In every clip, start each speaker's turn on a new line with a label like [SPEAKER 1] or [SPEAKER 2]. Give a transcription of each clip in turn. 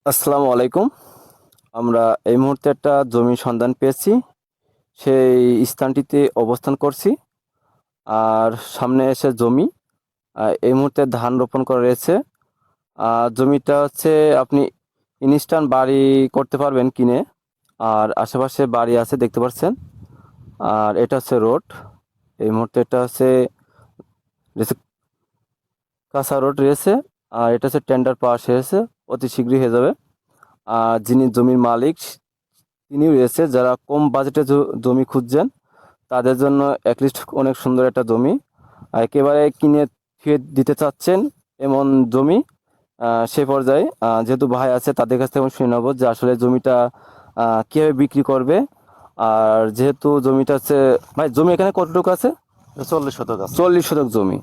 [SPEAKER 1] আসসালামু আলাইকুম। আমরা এই মুহূর্তে একটা জমির সন্ধান পেয়েছি। সেই স্থানটিতে অবস্থান করছি। আর সামনে এসে জমি। এই মুহূর্তে ধান রোপণ করা রয়েছে। জমিটা হচ্ছে আপনি ইনস্ট্যান্ট বাড়ি করতে পারবেন কিনে। আর আশেপাশে বাড়ি আছে দেখতে পাচ্ছেন। আর এটা হচ্ছে রোড। এই মুহূর্তে এটা হচ্ছে কাঁচা রোড রয়েছে। আর এটা হচ্ছে টেন্ডার পাস হয়েছে, অতি শীঘ্রই হয়ে যাবে। আর যিনি জমির মালিক তিনি রয়েছে, যারা কম বাজেটে জমি খুঁজছেন তাদের জন্য অ্যাটলিস্ট অনেক সুন্দর একটা জমি। একেবারে কিনে থুয়ে দিতে চাচ্ছেন এমন জমি। সে পর্যায়ে যেহেতু ভাই আছে তাদের কাছ থেকে আমি শুনে নেবো যে আসলে জমিটা কীভাবে বিক্রি করবে। আর যেহেতু জমিটা হচ্ছে, ভাই জমি এখানে কতটুকু আছে?
[SPEAKER 2] 40 শতক আছে।
[SPEAKER 1] 40 শতক জমি।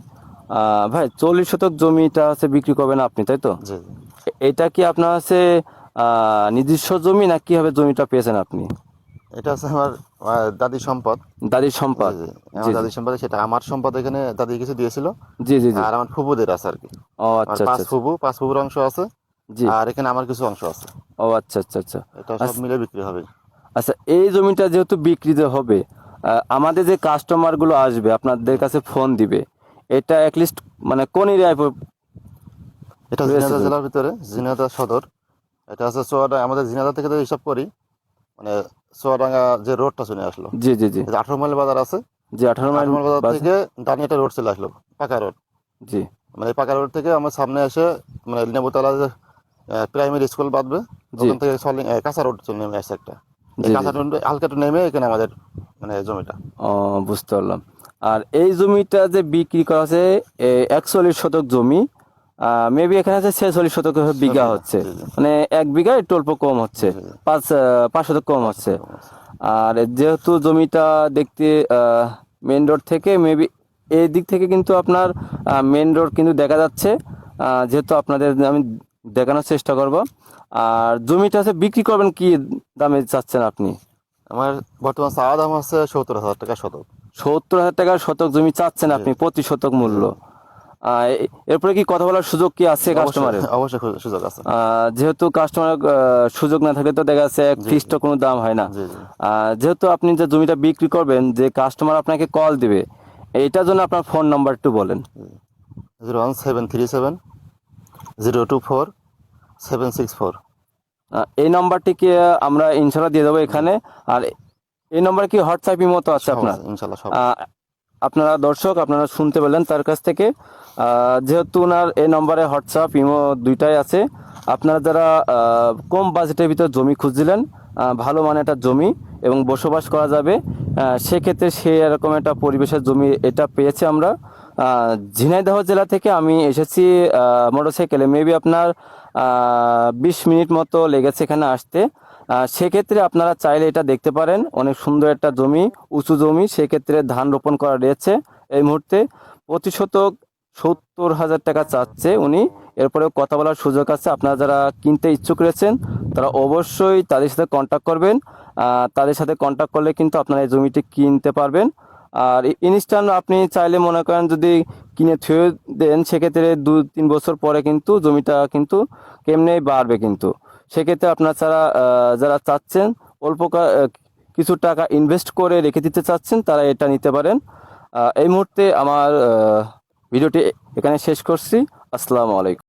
[SPEAKER 1] ভাই 40 শতক জমিটা হচ্ছে বিক্রি করবেন আপনি, তাই তো?
[SPEAKER 2] জি, জি।
[SPEAKER 1] এটা কি আপনার হচ্ছে নিজস্ব জমি না কিভাবে জমিটা পেয়েছেন আপনি?
[SPEAKER 2] এটা হচ্ছে আমার দাদি সম্পদ।
[SPEAKER 1] দাদির সম্পদ?
[SPEAKER 2] জি, জি।
[SPEAKER 1] জি
[SPEAKER 2] আমার
[SPEAKER 1] জি
[SPEAKER 2] দাদি সম্পদ, সেটা আমার সম্পদ। এখানে দাদি কিছু দিয়েছিল।
[SPEAKER 1] জি জি জি।
[SPEAKER 2] আর আমার ফুপুদের আছে আর কি।
[SPEAKER 1] ও
[SPEAKER 2] আমার
[SPEAKER 1] আচ্ছা আচ্ছা আচ্ছা।
[SPEAKER 2] পাঁচ ফুপুর অংশ আছে।
[SPEAKER 1] জি।
[SPEAKER 2] আর এখানে আমার কিছু অংশ আছে।
[SPEAKER 1] ও আচ্ছা আচ্ছা আচ্ছা।
[SPEAKER 2] এটা সব
[SPEAKER 1] আচ্ছা
[SPEAKER 2] মিলে বিক্রি হবে।
[SPEAKER 1] আচ্ছা, এই জমিটা যেহেতু বিক্রিতে হবে, আমাদের যে কাস্টমারগুলো আসবে আপনাদের কাছে ফোন দিবে, এটা অ্যাটলিস্ট মানে কোন এরিয়ায়
[SPEAKER 2] এটা
[SPEAKER 1] রয়েছে
[SPEAKER 2] ঝিনাইদহ
[SPEAKER 1] জমি?
[SPEAKER 2] জেলার ভিতরে, ঝিনাইদহ সদর। এটা আছে চুয়াডাঙ্গা। আমাদের ঝিনাইদহ থেকে যদি হিসাব করি, মানে চুয়াডাঙ্গা যে রোডটা চলে আসলো,
[SPEAKER 1] জি জি জি।
[SPEAKER 2] এই যে 18 মাইল বাজার আছে,
[SPEAKER 1] জি 18 মাইল
[SPEAKER 2] 18 মাইল বাজার
[SPEAKER 1] বাজে।
[SPEAKER 2] থেকে ডানে একটা রোড চলে আসলো, পাকা রোড।
[SPEAKER 1] জি
[SPEAKER 2] মানে এই পাকা রোড থেকে আমার সামনে এসে, মানে নেবুতলা যে প্রাইমারি স্কুল বাঁধবে,
[SPEAKER 1] জি
[SPEAKER 2] ওখান থেকে কাঁচা রোড চলে নেমে আসছে একটা। এই
[SPEAKER 1] জি জি।
[SPEAKER 2] কাঁচা রোড হালকা একটু নেমে এখানে আমাদের মানে জমিটা।
[SPEAKER 1] ও, বুঝতে পারলাম। আর এই জমিটা যে বিক্রি করা আছে 41 শতক জমি, মেবি এখানে আছে 46 শতক বিঘা
[SPEAKER 2] বিঘা।
[SPEAKER 1] হচ্ছে।
[SPEAKER 2] জি, জি।
[SPEAKER 1] মানে 1 বিঘা একটু অল্প কম হচ্ছে,
[SPEAKER 2] জি, জি।
[SPEAKER 1] 5 শতক কম
[SPEAKER 2] 5 শতক
[SPEAKER 1] হচ্ছে।
[SPEAKER 2] কম আছে।
[SPEAKER 1] আর যেহেতু জমিটা দেখতে মেন রোড থেকে মেবি এই দিক থেকে কিন্তু আপনার মেন রোড কিন্তু দেখা যাচ্ছে। যেহেতু আপনাদের আমি দেখানোর চেষ্টা করব। আর জমিটা আছে বিক্রি করবেন কি দামে চাচ্ছেন আপনি?
[SPEAKER 2] আমার বর্তমান চাওয়া দাম হচ্ছে 70,000 টাকা শতক।
[SPEAKER 1] 70,000 টাকার শতক জমি চাচ্ছেন
[SPEAKER 2] জি,
[SPEAKER 1] আপনি, প্রতি শতক
[SPEAKER 2] জি।
[SPEAKER 1] মূল্য। এরপরে কি কথা বলার সুযোগ কি আছে
[SPEAKER 2] অবশ্যই,
[SPEAKER 1] কাস্টমারের?
[SPEAKER 2] অবশ্যই সুযোগ আছে।
[SPEAKER 1] যেহেতু কাস্টমার সুযোগ না থাকলে তো দেখা যাচ্ছে
[SPEAKER 2] জি, জি।
[SPEAKER 1] ফিক্সড কোনো দাম হয় না।
[SPEAKER 2] জি, জি।
[SPEAKER 1] যেহেতু আপনি যে জমিটা বিক্রি করবেন, যে কাস্টমার আপনাকে কল দিবে, এইটার জন্য আপনার ফোন নাম্বার একটু বলেন।
[SPEAKER 2] 01737 024 764।
[SPEAKER 1] এই নাম্বারটিকে আমরা ইনশাল্লাহ দিয়ে দেবো
[SPEAKER 2] জি।
[SPEAKER 1] এখানে। আর এই নাম্বার কি হোয়াটসঅ্যাপ মতো আছে
[SPEAKER 2] সব
[SPEAKER 1] আপনার?
[SPEAKER 2] আছে, ইনশাল্লাহ সব আছে।
[SPEAKER 1] আহ, আপনারা দর্শক আপনারা শুনতে পেলেন তার কাছ থেকে। যেহেতু ওনার এই নম্বরে হোয়াটসঅ্যাপ ইমো দুইটাই আছে। আপনারা যারা কম বাজেটের ভিতর জমি খুঁজছিলেন, ভালো মানের একটা জমি এবং বসবাস করা যাবে, সেক্ষেত্রে সে এরকম একটা পরিবেশের জমি এটা পেয়েছি আমরা। ঝিনাইদহ জেলা থেকে আমি এসেছি মোটরসাইকেলে, মেবি আপনার 20 মিনিট মতো লেগেছে এখানে আসতে। সেক্ষেত্রে আপনারা চাইলে এটা দেখতে পারেন, অনেক সুন্দর একটা জমি, উঁচু জমি। সেক্ষেত্রে ধান রোপণ করা রয়েছে এই মুহূর্তে। প্রতি শতক 70,000 টাকা চাচ্ছে উনি। এরপরেও কথা বলার সুযোগ আছে। আপনারা যারা কিনতে ইচ্ছুক রয়েছেন তারা অবশ্যই তাদের সাথে কন্ট্যাক্ট করবেন। তাদের সাথে কন্ট্যাক্ট করলে কিন্তু আপনারা এই জমিটি কিনতে পারবেন। আর ইনস্ট্যান্ট আপনি চাইলে মনে করেন যদি কিনে থুয়ে দেন, সেক্ষেত্রে 2-3 বছর পরে কিন্তু জমিটা কিন্তু কেমনেই বাড়বে কিন্তু। সেক্ষেত্রে আপনার যারা চাচ্ছেন অল্প কিছু টাকা ইনভেস্ট করে রেখে দিতে চাচ্ছেন, তারা এটা নিতে পারেন। এই মুহূর্তে আমার ভিডিওটি এখানে শেষ করছি। আসসালামু আলাইকুম।